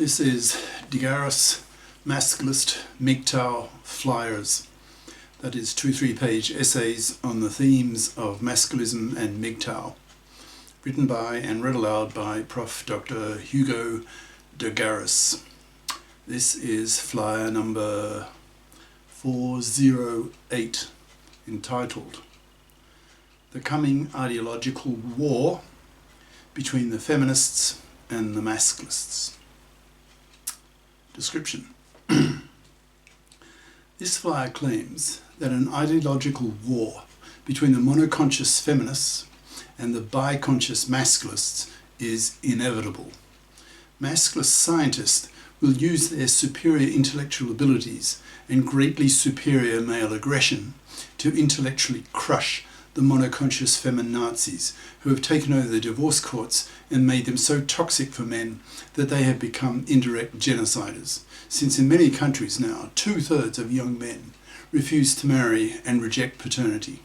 This is GARIS Masculist MGTOW flyers. That is 2 3-page essays on the themes of masculism and MGTOW, written by and read aloud by Prof. Dr. Hugo de GARIS. This is flyer number 408, entitled The Coming Ideological War Between the Feminists and the Masculists. Description. This flyer claims that an ideological war between the monoconscious feminists and the biconscious masculists is inevitable. Masculist scientists will use their superior intellectual abilities and greatly superior male aggression to intellectually crush the monoconscious feminazis who have taken over the divorce courts and made them so toxic for men that they have become indirect genociders, since in many countries now 2/3 of young men refuse to marry and reject paternity.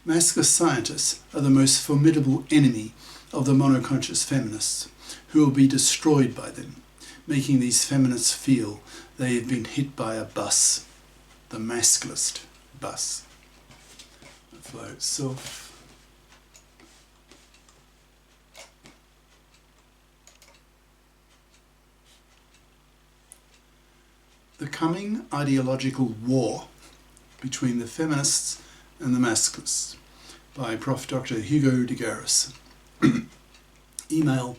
Masculist scientists are the most formidable enemy of the monoconscious feminists, who will be destroyed by them, making these feminists feel they have been hit by a bus, the Masculist bus. Flow itself. The Coming Ideological War Between the Feminists and the Masculists by Prof. Dr. Hugo de GARIS. Email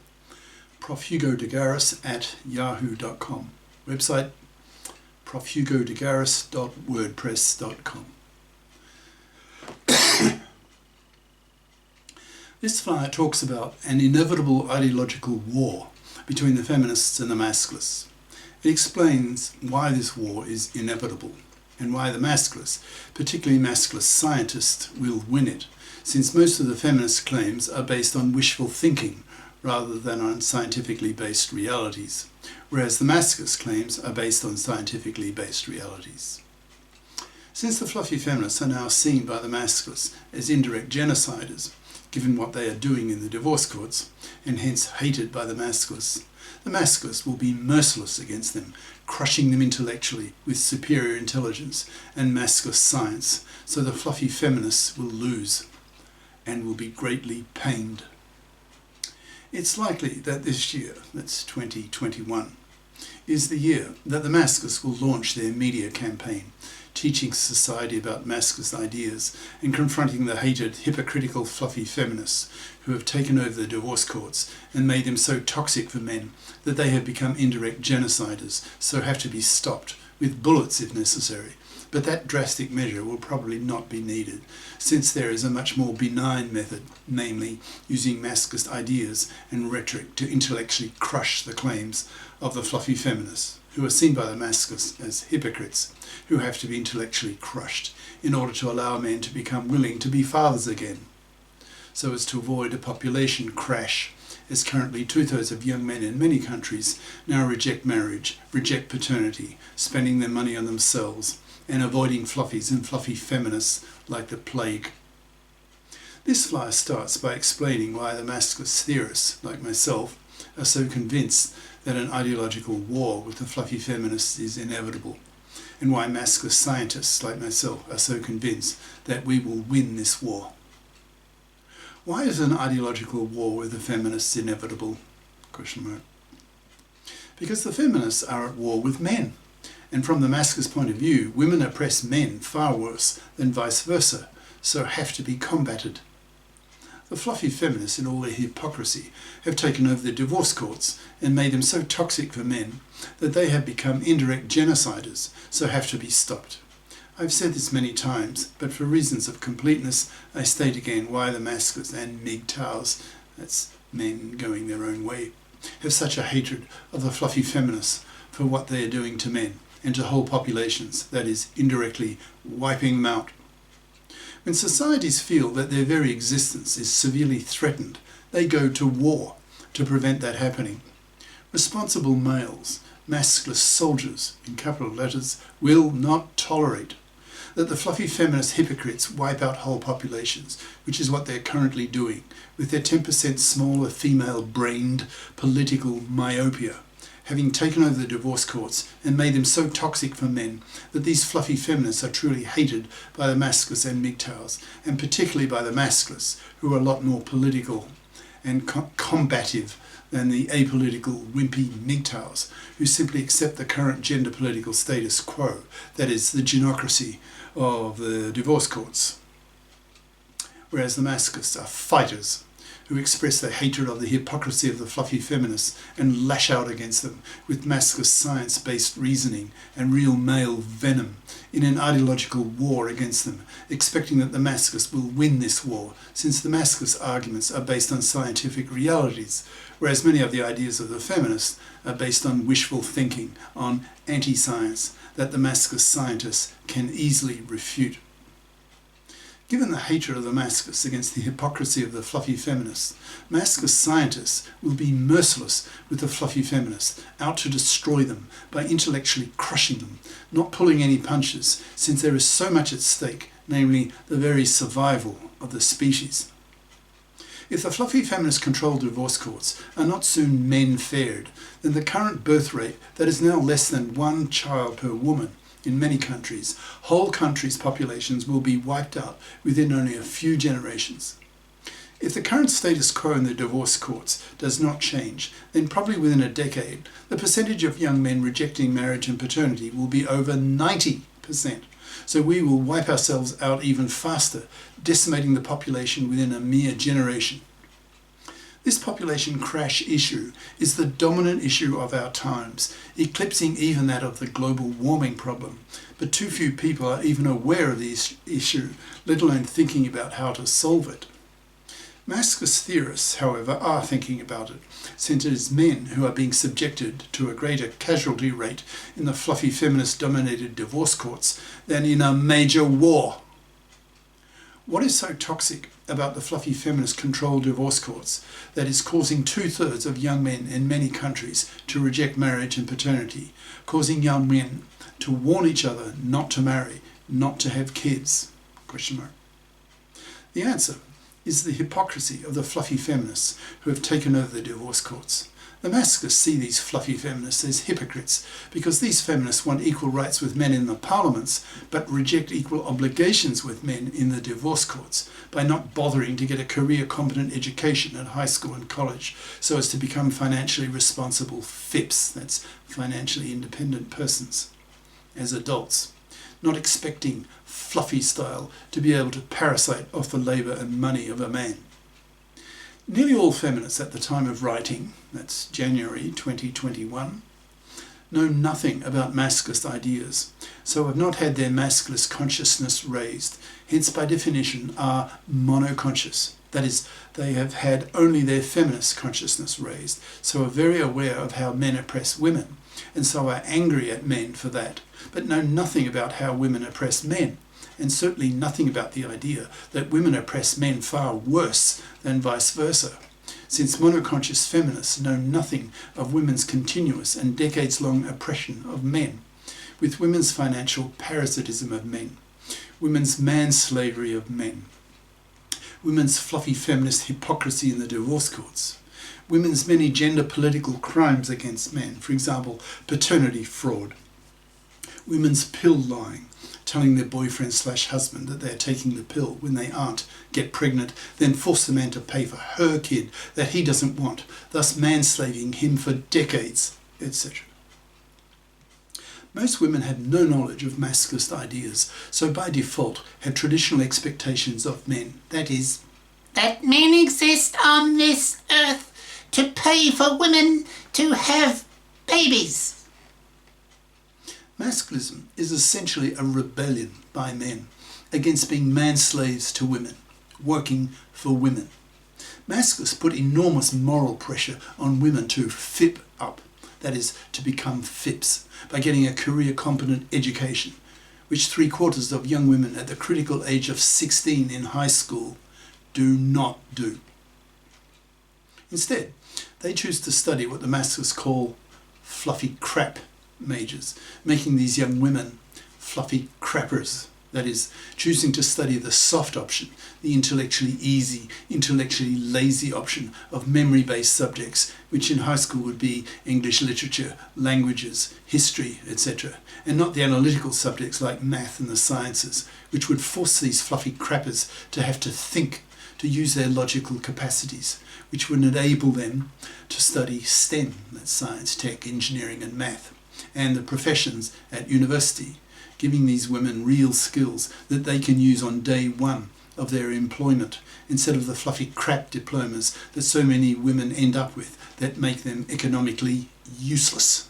profhugodegaris@yahoo.com. Website profhugodegaris.wordpress.com. This flyer talks about an inevitable ideological war between the feminists and the masculists. It explains why this war is inevitable and why the masculists, particularly masculist scientists, will win it, since most of the feminist claims are based on wishful thinking rather than on scientifically based realities, whereas the masculist claims are based on scientifically based realities. Since the fluffy feminists are now seen by the masculists as indirect genociders, given what they are doing in the divorce courts, and hence hated by the masculists will be merciless against them, crushing them intellectually with superior intelligence and masculist science, so the fluffy feminists will lose and will be greatly pained. It's likely that this year, that's 2021, is the year that the masculists will launch their media campaign, teaching society about masculist ideas and confronting the hated, hypocritical, fluffy feminists who have taken over the divorce courts and made them so toxic for men that they have become indirect genociders, so have to be stopped, with bullets if necessary. But that drastic measure will probably not be needed, since there is a much more benign method, namely using masculist ideas and rhetoric to intellectually crush the claims of the fluffy feminists, who are seen by the masculists as hypocrites, who have to be intellectually crushed in order to allow men to become willing to be fathers again, so as to avoid a population crash, as currently 2/3 of young men in many countries now reject marriage, reject paternity, spending their money on themselves, and avoiding fluffies and fluffy feminists like the plague. This flyer starts by explaining why the masculist theorists, like myself, are so convinced that an ideological war with the fluffy feminists is inevitable, and why masculist scientists like myself are so convinced that we will win this war. Why is an ideological war with the feminists inevitable? ? Because the feminists are at war with men, and from the masculist point of view, women oppress men far worse than vice versa, so have to be combated. The fluffy feminists, in all their hypocrisy, have taken over the divorce courts and made them so toxic for men that they have become indirect genociders, so have to be stopped. I've said this many times, but for reasons of completeness, I state again why the masculists and MGTOWs, that's men going their own way, have such a hatred of the fluffy feminists for what they are doing to men and to whole populations, that is, indirectly wiping them out. When societies feel that their very existence is severely threatened, they go to war to prevent that happening. Responsible males, masculist soldiers, in capital letters, will not tolerate that the fluffy feminist hypocrites wipe out whole populations, which is what they're currently doing, with their 10% smaller female-brained political myopia, having taken over the divorce courts and made them so toxic for men that these fluffy feminists are truly hated by the Masculists and MGTOWs, and particularly by the Masculists, who are a lot more political and combative than the apolitical, wimpy MGTOWs, who simply accept the current gender political status quo, that is, the genocracy of the divorce courts. Whereas the Masculists are fighters who express their hatred of the hypocrisy of the fluffy feminists and lash out against them with Masculist science-based reasoning and real male venom in an ideological war against them, expecting that the Masculists will win this war, since the Masculist arguments are based on scientific realities, whereas many of the ideas of the feminists are based on wishful thinking, on anti-science that the Masculist scientists can easily refute. Given the hatred of the Masculists against the hypocrisy of the fluffy feminists, Masculist scientists will be merciless with the fluffy feminists, out to destroy them by intellectually crushing them, not pulling any punches, since there is so much at stake, namely the very survival of the species. If the fluffy feminist-controlled divorce courts are not soon men-fared, then the current birth rate, that is now less than 1 child per woman, in many countries, whole countries' populations will be wiped out within only a few generations. If the current status quo in the divorce courts does not change, then probably within a decade, the percentage of young men rejecting marriage and paternity will be over 90%. So we will wipe ourselves out even faster, decimating the population within a mere generation. This population crash issue is the dominant issue of our times, eclipsing even that of the global warming problem. But too few people are even aware of this issue, let alone thinking about how to solve it. Masculist theorists, however, are thinking about it, since it is men who are being subjected to a greater casualty rate in the fluffy feminist-dominated divorce courts than in a major war. What is so toxic about the fluffy feminist-controlled divorce courts that is causing 2/3 of young men in many countries to reject marriage and paternity, causing young men to warn each other not to marry, not to have kids? The answer is the hypocrisy of the fluffy feminists who have taken over the divorce courts. The Masculists see these fluffy feminists as hypocrites because these feminists want equal rights with men in the parliaments but reject equal obligations with men in the divorce courts by not bothering to get a career-competent education at high school and college so as to become financially responsible FIPs, that's financially independent persons, as adults, not expecting fluffy style to be able to parasite off the labour and money of a man. Nearly all feminists at the time of writing, that's January 2021, know nothing about Masculist ideas, so have not had their Masculist consciousness raised, hence by definition are monoconscious. That is, they have had only their feminist consciousness raised, so are very aware of how men oppress women, and so are angry at men for that, but know nothing about how women oppress men, and certainly nothing about the idea that women oppress men far worse than vice versa, since monoconscious feminists know nothing of women's continuous and decades-long oppression of men, with women's financial parasitism of men, women's manslavery of men, women's fluffy feminist hypocrisy in the divorce courts, women's many gender political crimes against men, for example, paternity fraud, women's pill lying, telling their boyfriend/husband that they're taking the pill when they aren't, get pregnant, then force the man to pay for her kid that he doesn't want, thus manslaving him for decades, etc. Most women had no knowledge of Masculist ideas, so by default had traditional expectations of men, that is, that men exist on this earth to pay for women to have babies. Masculism is essentially a rebellion by men against being man-slaves to women, working for women. Masculists put enormous moral pressure on women to FIP up, that is, to become FIPs, by getting a career-competent education, which 3/4 of young women at the critical age of 16 in high school do not do. Instead, they choose to study what the Masculists call fluffy crap majors, making these young women fluffy crappers, That is, choosing to study the soft option, the intellectually easy, intellectually lazy option of memory-based subjects, which in high school would be English literature, languages, history, etc., and not the analytical subjects like math and the sciences, which would force these fluffy crappers to have to think, to use their logical capacities, which would enable them to study STEM, that's science, tech, engineering and math, and the professions at university, giving these women real skills that they can use on day one of their employment, instead of the fluffy crap diplomas that so many women end up with that make them economically useless.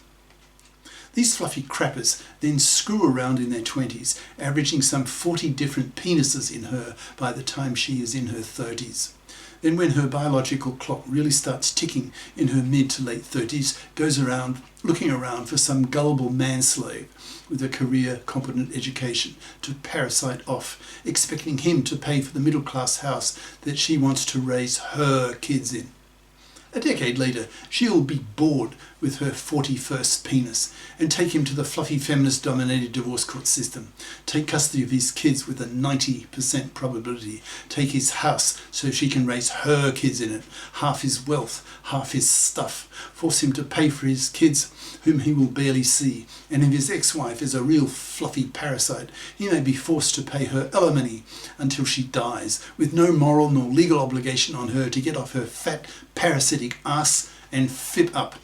These fluffy crappers then screw around in their 20s, averaging some 40 different penises in her by the time she is in her 30s. Then when her biological clock really starts ticking in her mid to late 30s, goes around looking around for some gullible manslave with a career competent education to parasite off, expecting him to pay for the middle class house that she wants to raise her kids in. A decade later, she'll be bored with her 41st penis and take him to the fluffy feminist-dominated divorce court system, take custody of his kids with a 90% probability, take his house so she can raise her kids in it, half his wealth, half his stuff, force him to pay for his kids whom he will barely see, and if his ex-wife is a real fluffy parasite, he may be forced to pay her alimony until she dies, with no moral nor legal obligation on her to get off her fat, parasitic ass and fit up.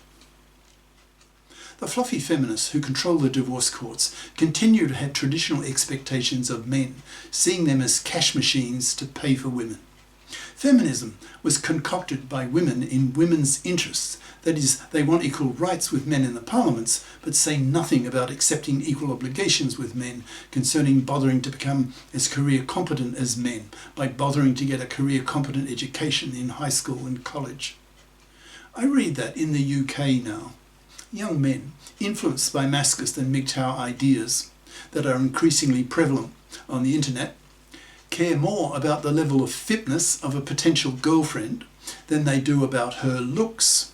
The fluffy feminists who control the divorce courts continue to have traditional expectations of men, seeing them as cash machines to pay for women. Feminism was concocted by women in women's interests. That is, they want equal rights with men in the parliaments, but say nothing about accepting equal obligations with men concerning bothering to become as career competent as men by bothering to get a career competent education in high school and college. I read that in the UK now, young men influenced by Masculist and MGTOW ideas that are increasingly prevalent on the internet care more about the level of fitness of a potential girlfriend than they do about her looks,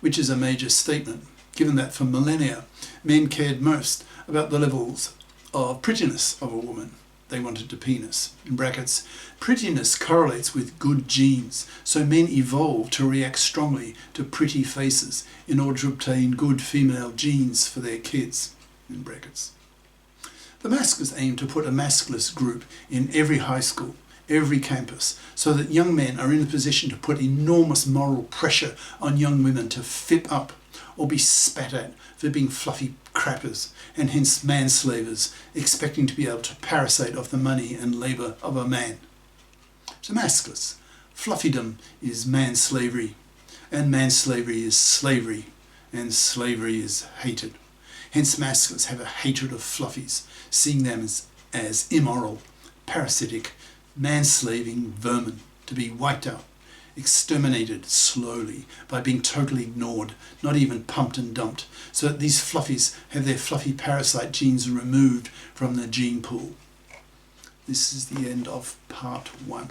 which is a major statement, given that for millennia men cared most about the levels of prettiness of a woman. They wanted a penis. In brackets, prettiness correlates with good genes, so men evolved to react strongly to pretty faces in order to obtain good female genes for their kids. In brackets. The Masculists aim to put a Masculist group in every high school, every campus, so that young men are in a position to put enormous moral pressure on young women to fit up or be spat at for being fluffy crappers and hence manslavers, expecting to be able to parasite off the money and labour of a man. To Masculists, fluffydom is manslavery, and manslavery is slavery, and slavery is hated. Hence Masculists have a hatred of fluffies, seeing them as immoral, parasitic, manslaving vermin to be wiped out, exterminated slowly by being totally ignored, not even pumped and dumped, so that these fluffies have their fluffy parasite genes removed from the gene pool. This is the end of part 1.